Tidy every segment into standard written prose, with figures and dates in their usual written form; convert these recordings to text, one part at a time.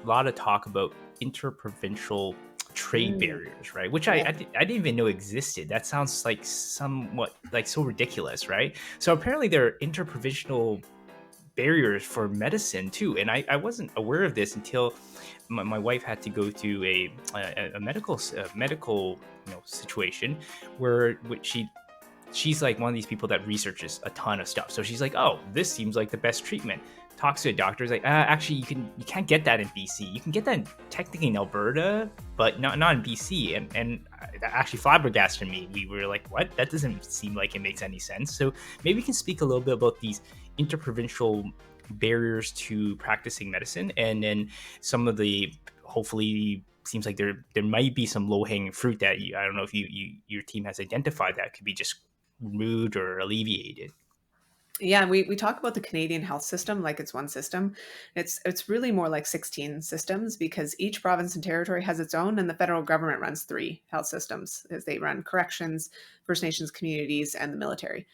lot of talk about interprovincial trade Mm, barriers, right? Which yes. I didn't even know existed. That sounds like somewhat like so ridiculous, right? So apparently there are interprovincial barriers for medicine too, and I wasn't aware of this until my wife had to go to a medical situation where she's like one of these people that researches a ton of stuff. So she's like, "Oh, this seems like the best treatment." Talks to a doctor, is like, "Actually, you can't get that in BC. You can get that technically in Alberta, but not in BC." And that actually flabbergasted me. We were like, "What? That doesn't seem like it makes any sense." So maybe you can speak a little bit about these interprovincial barriers to practicing medicine, and then some of the hopefully seems like there might be some low hanging fruit that I don't know if your team has identified that could be just removed or alleviated. Yeah, we talk about the Canadian health system like it's one system. It's really more like 16 systems because each province and territory has its own, and the federal government runs three health systems as they run corrections, First Nations communities, and the military.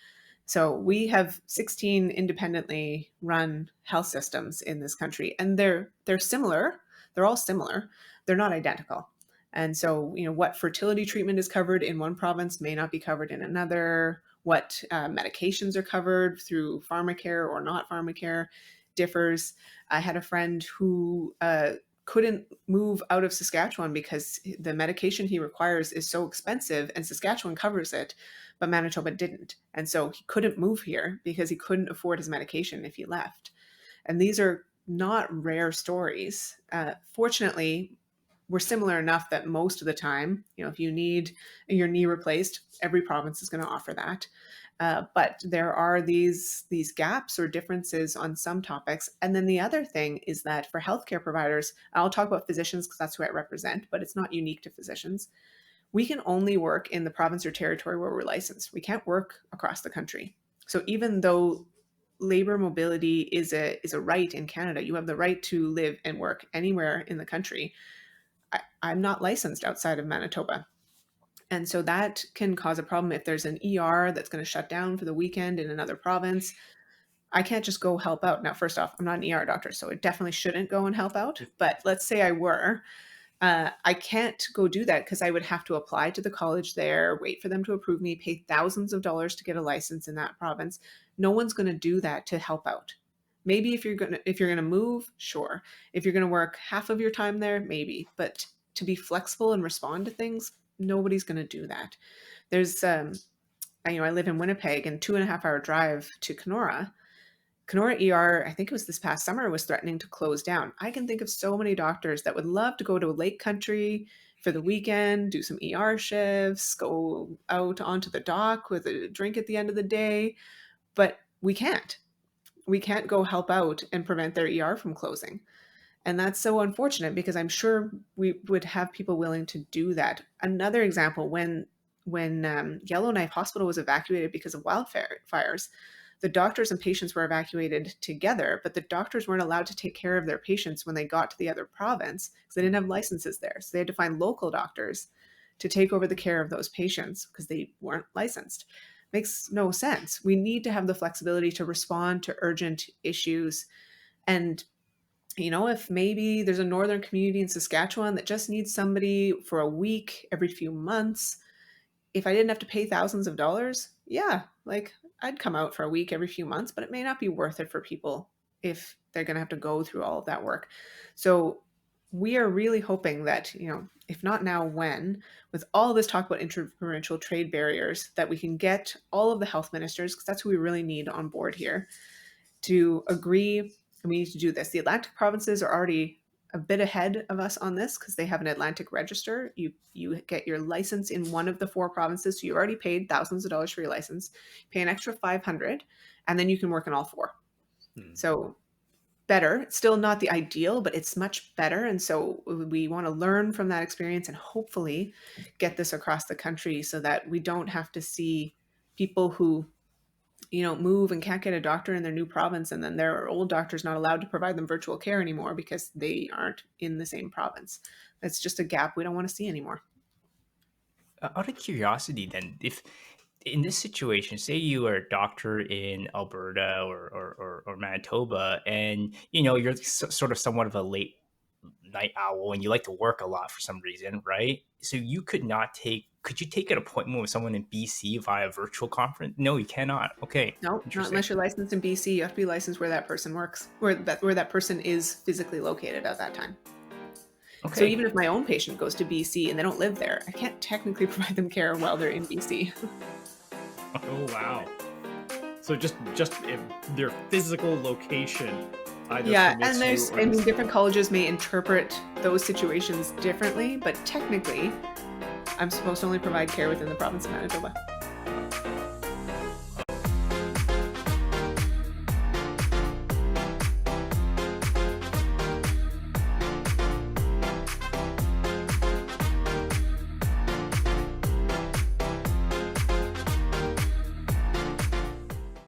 So we have 16 independently run health systems in this country, and they're similar. They're all similar. They're not identical. And so, what fertility treatment is covered in one province may not be covered in another. What medications are covered through pharmacare or not pharmacare differs. I had a friend who couldn't move out of Saskatchewan because the medication he requires is so expensive, and Saskatchewan covers it, but Manitoba didn't. And so he couldn't move here because he couldn't afford his medication if he left. And these are not rare stories. Fortunately, we're similar enough that most of the time, if you need your knee replaced, every province is going to offer that. But there are these gaps or differences on some topics. And then the other thing is that for healthcare providers, I'll talk about physicians because that's who I represent, but it's not unique to physicians. We can only work in the province or territory where we're licensed. We can't work across the country. So even though labor mobility is a right in Canada, you have the right to live and work anywhere in the country. I'm not licensed outside of Manitoba. And so that can cause a problem if there's an ER that's going to shut down for the weekend in another province. I can't just go help out. Now, first off, I'm not an ER doctor, so I definitely shouldn't go and help out. But let's say I were. I can't go do that because I would have to apply to the college there, wait for them to approve me, pay thousands of dollars to get a license in that province. No one's going to do that to help out. Maybe if you're gonna move, sure. If you're gonna work half of your time there, maybe. But to be flexible and respond to things, nobody's gonna do that. There's I live in Winnipeg, and 2.5 hour drive to Kenora. Kenora ER, I think it was this past summer, was threatening to close down. I can think of so many doctors that would love to go to a lake country for the weekend, do some ER shifts, go out onto the dock with a drink at the end of the day, but we can't. We can't go help out and prevent their ER from closing. And that's so unfortunate because I'm sure we would have people willing to do that. Another example, when Yellowknife Hospital was evacuated because of wildfires, the doctors and patients were evacuated together, but the doctors weren't allowed to take care of their patients when they got to the other province because they didn't have licenses there. So they had to find local doctors to take over the care of those patients because they weren't licensed. Makes no sense. We need to have the flexibility to respond to urgent issues. And if maybe there's a northern community in Saskatchewan that just needs somebody for a week every few months, if I didn't have to pay thousands of dollars, yeah, like I'd come out for a week every few months, but it may not be worth it for people if they're going to have to go through all of that work. So we are really hoping that, if not now, when, with all this talk about interprovincial trade barriers, that we can get all of the health ministers, because that's who we really need on board here, to agree. And we need to do this. The Atlantic provinces are already a bit ahead of us on this because they have an Atlantic register. You get your license in one of the four provinces, so you already paid thousands of dollars for your license. Pay an extra 500, and then you can work in all four. So better. It's still not the ideal, but it's much better. And so we want to learn from that experience and hopefully get this across the country so that we don't have to see people who move and can't get a doctor in their new province, and then their old doctor's not allowed to provide them virtual care anymore because they aren't in the same province. That's just a gap we don't want to see anymore. Out of curiosity, then, if in this situation, say you are a doctor in Alberta or Manitoba, and you're sort of somewhat of a late night owl and you like to work a lot for some reason, right? So you could not take. Could you take an appointment with someone in BC via virtual conference? No, you cannot. Okay, No, not interesting. unless you're licensed in BC. You have to be licensed where that person works, where that person is physically located at that time. So Okay, even if my own patient goes to BC and they don't live there, I can't technically provide them care while they're in BC. Oh wow. So just if their physical location either Yeah, and permits you there's, or I mean, does. different colleges may interpret those situations differently, but technically, I'm supposed to only provide care within the province of Manitoba.